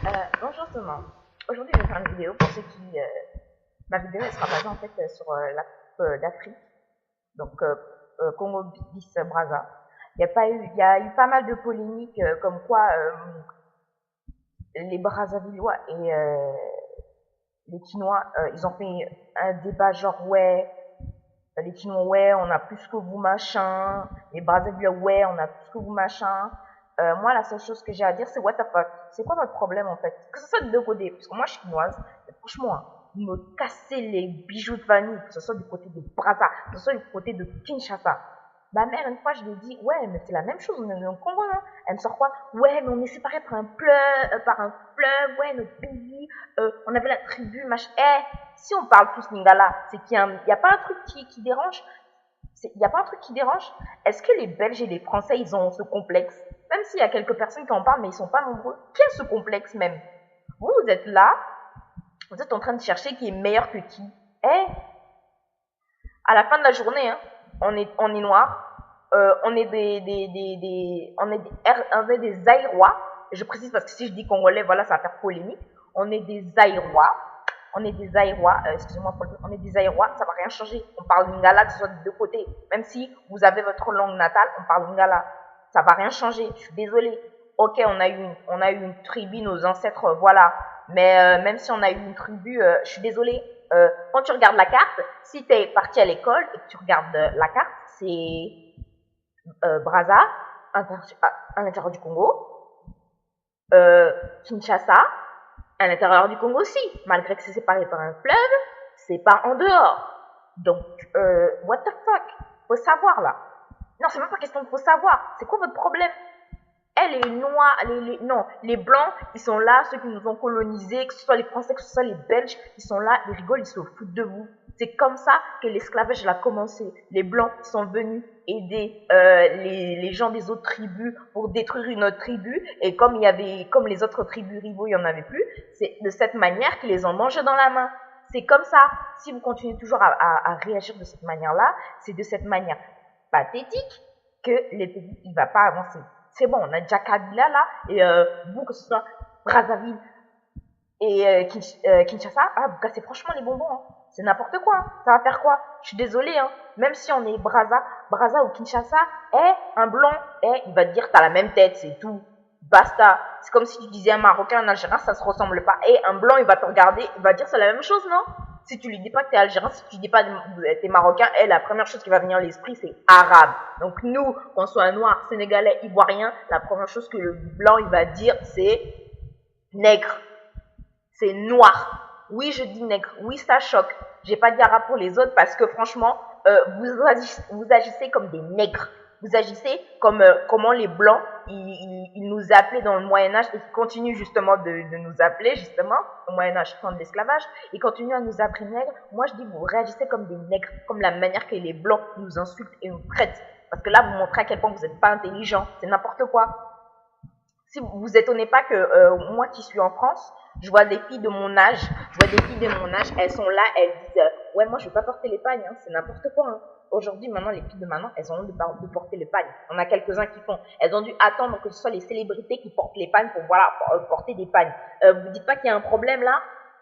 Bonjour tout le monde. Aujourd'hui, je vais faire une vidéo pour ceux qui. Ma vidéo elle sera basée en fait sur la coupe d'Afrique, donc Congo bis Brazza. Il y a eu pas mal de polémiques comme quoi les Brazzavillois et les Quinois, ils ont fait un débat genre ouais, les Quinois ouais, on a plus que vous machin, les Brazzavillois ouais, on a plus que vous machin. Moi, la seule chose que j'ai à dire, c'est what the fuck. C'est quoi votre problème en fait? Que ce soit de deux côtés, parce que moi je suis chinoise, et franchement, hein, vous me cassez les bijoux de vanille, que ce soit du côté de Brazza, que ce soit du côté de Kinshasa. Ma mère, une fois, je lui ai dit, ouais, mais c'est la même chose, on est au Congo, non? Elle me sort quoi? Ouais, mais on est séparés par un fleuve, ouais, notre pays, on avait la tribu, machin. Eh, si on parle tous Lingala, c'est qu'il y a pas un truc qui dérange? Il n'y a pas un truc qui dérange? Est-ce que les Belges et les Français, ils ont ce complexe? Même s'il y a quelques personnes qui en parlent, mais ils sont pas nombreux. Qui a ce complexe même? Vous êtes là, vous êtes en train de chercher qui est meilleur que qui. Eh, à la fin de la journée, hein, on est noir, on est des Aïrois. Je précise parce que si je dis Congolais, voilà, ça va faire polémique. On est des Aïrois. On est des Aïrois, excusez-moi, on est des Aïrois, ça va rien changer. On parle lingala, que ce soit de deux côtés. Même si vous avez votre langue natale, on parle lingala. Ça va rien changer, je suis désolée. Ok, on a eu une tribu, nos ancêtres, voilà. Mais même si on a eu une tribu, je suis désolée. Quand tu regardes la carte, si tu es parti à l'école et que tu regardes la carte, c'est Brazza, à l'intérieur du Congo, Kinshasa, à l'intérieur du Congo aussi, malgré que c'est séparé par un fleuve, c'est pas en dehors. Donc, what the fuck? Faut savoir là. Non, c'est même pas question de faut savoir. C'est quoi votre problème? Elle est noire, non, les blancs, ils sont là, ceux qui nous ont colonisés, que ce soit les Français, que ce soit les Belges, ils sont là, ils rigolent, ils se foutent de vous. C'est comme ça que l'esclavage a commencé. Les blancs sont venus aider les gens des autres tribus pour détruire une autre tribu, et comme les autres tribus rivaux, il y en avait plus, c'est de cette manière qu'ils les ont mangés dans la main. C'est comme ça. Si vous continuez toujours à réagir de cette manière-là, c'est de cette manière pathétique que le pays il va pas avancer. C'est bon, on a déjà Kabila là, et vous, que ce soit Brazzaville et Kinshasa, ah, vous cassez franchement les bonbons. Hein. C'est n'importe quoi. Hein. Ça va faire quoi? Je suis désolée. Hein. Même si on est Brazza ou Kinshasa, un blanc, il va te dire t'as la même tête, c'est tout. Basta. C'est comme si tu disais un Marocain, un Algérien, ça se ressemble pas. Un blanc, il va te regarder, il va dire c'est la même chose, non? Si tu lui dis pas que t'es algérien, si tu lui dis pas que t'es marocain, la première chose qui va venir à l'esprit, c'est arabe. Donc nous, qu'on soit noir, sénégalais, ivoirien, la première chose que le blanc, il va dire, c'est nègre. C'est noir. Oui, je dis nègre. Oui, ça choque. J'ai pas dit arabe pour les autres parce que franchement, vous agissez comme des nègres. Vous agissez comme comment les blancs ils nous appelaient dans le Moyen-Âge et qui continuent justement de nous appeler justement au Moyen-Âge, temps de l'esclavage, ils continuent à nous appeler nègres. Moi, je dis vous réagissez comme des nègres, comme la manière que les blancs nous insultent et nous traitent. Parce que là, vous montrez à quel point vous n'êtes pas intelligent. C'est n'importe quoi. Si vous vous étonnez pas que moi qui suis en France, je vois des filles de mon âge, elles sont là, elles disent ouais moi je vais pas porter les pagnes, hein, c'est n'importe quoi. Hein. Aujourd'hui maintenant les filles de maintenant, elles ont honte de porter les pagnes. On a quelques-uns qui font, elles ont dû attendre que ce soit les célébrités qui portent les pagnes pour voilà porter des pagnes. Vous dites pas qu'il y a un problème là?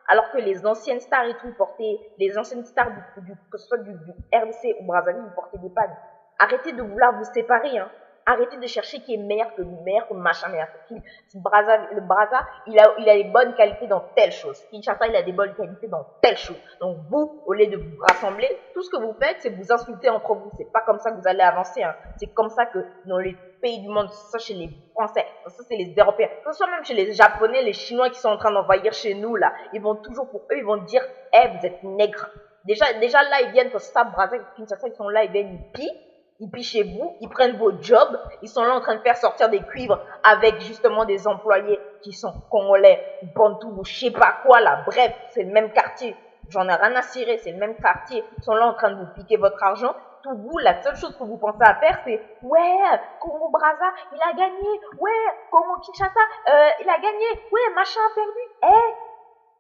Alors que les anciennes stars et tout portaient, les anciennes stars que ce soit du RDC ou Brazzaville, ils portaient des pagnes. Arrêtez de vouloir vous séparer, hein. Arrêtez de chercher qui est meilleur que lui, meilleur que machin, meilleur que qui. Le Brazza, il a des bonnes qualités dans telle chose. Kinshasa, il a des bonnes qualités dans telle chose. Donc vous, au lieu de vous rassembler, tout ce que vous faites, c'est vous insulter entre vous. C'est pas comme ça que vous allez avancer. Hein. C'est comme ça que dans les pays du monde, ça chez les Français, ça c'est les Européens, que ce soit même chez les Japonais, les Chinois qui sont en train d'envahir chez nous là, ils vont toujours pour eux, ils vont dire, vous êtes nègres. Déjà là, ils viennent, que ça, Brazza, Kinshasa, ils sont là, ils viennent, ils pillent chez vous, ils prennent vos jobs, ils sont là en train de faire sortir des cuivres avec justement des employés qui sont congolais, bantous ou je sais pas quoi là, bref, c'est le même quartier, j'en ai rien à cirer, c'est le même quartier, ils sont là en train de vous piquer votre argent, tout vous, la seule chose que vous pensez à faire c'est, ouais, Congo Brazza, il a gagné, ouais, Congo Kinshasa, il a gagné, ouais, machin a perdu,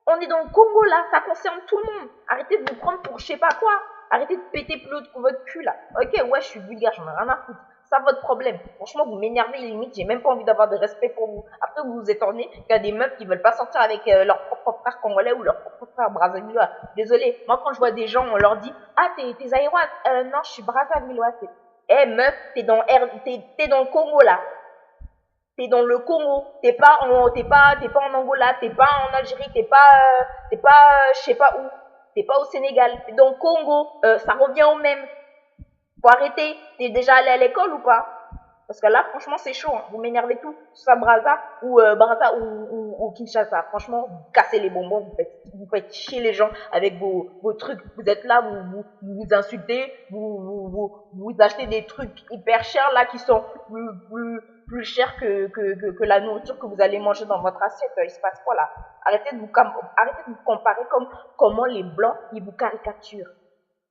on est dans le Congo là, ça concerne tout le monde, arrêtez de vous prendre pour je sais pas quoi. Arrêtez de péter plus haut que votre cul là. Ok, ouais, je suis vulgaire, j'en ai rien à foutre. ça votre problème. Franchement, vous m'énervez limite, j'ai même pas envie d'avoir de respect pour vous. Après, vous vous étonnez qu'il y a des meufs qui veulent pas sortir avec leur propre frère congolais ou leur propre frère brazzavillois. Désolé, moi quand je vois des gens, on leur dit « Ah, t'es zaïroise ?» Non, je suis brazzavilloise. Eh meuf, t'es dans le Congo là. T'es dans le Congo, t'es pas en Angola, t'es pas en Algérie, t'es pas, je sais pas où, t'es pas au Sénégal, t'es dans le Congo, ça revient au même. Faut arrêter. T'es déjà allé à l'école ou pas? Parce que là, franchement, c'est chaud. Hein. Vous m'énervez tout. Soit Braza ou Kinshasa. Franchement, vous cassez les bonbons. Vous faites chier les gens avec vos trucs. Vous êtes là, vous insultez, vous achetez des trucs hyper chers là qui sont plus chers que la nourriture que vous allez manger dans votre assiette. Il se passe quoi là? Arrêtez de vous comparer comme comment les blancs ils vous caricaturent.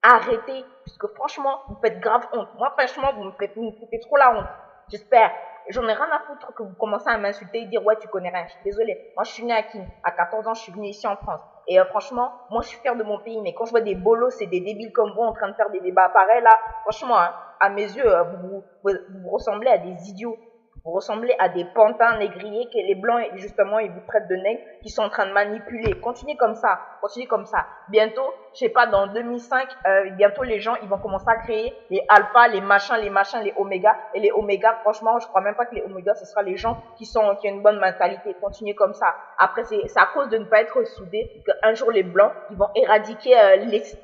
Arrêtez, puisque franchement, vous faites grave honte. Moi, franchement, vous me faites trop la honte. J'espère. J'en ai rien à foutre que vous commencez à m'insulter et dire ouais, tu connais rien. Je suis désolée. Moi, je suis née à Kin. À 14 ans, je suis venue ici en France. Et franchement, moi, je suis fière de mon pays. Mais quand je vois des bolos et des débiles comme vous en train de faire des débats pareils là, franchement, hein, à mes yeux, vous ressemblez à des idiots. Vous ressemblez à des pantins négriers que les blancs, justement, ils vous traitent de nègres, qui sont en train de manipuler. Continuez comme ça. Continuez comme ça. Bientôt, je sais pas, dans 2005, bientôt les gens, ils vont commencer à créer les alphas, les machins, les omégas. Et les omégas, franchement, je crois même pas que les omégas, ce sera les gens qui ont une bonne mentalité. Continuez comme ça. Après, c'est à cause de ne pas être soudés qu'un jour les blancs, ils vont éradiquer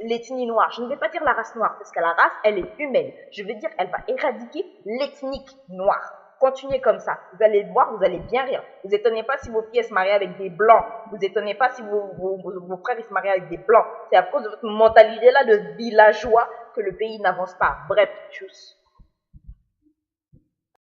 l'ethnie noire. Je ne vais pas dire la race noire, parce que la race, elle est humaine. Je veux dire, elle va éradiquer l'ethnique noire. Continuez comme ça. Vous allez le voir, vous allez bien rire. Vous étonnez pas si vos filles se marient avec des blancs. Vous étonnez pas si vos frères se marient avec des blancs. C'est à cause de votre mentalité là de villageois que le pays n'avance pas. Bref, tchuss.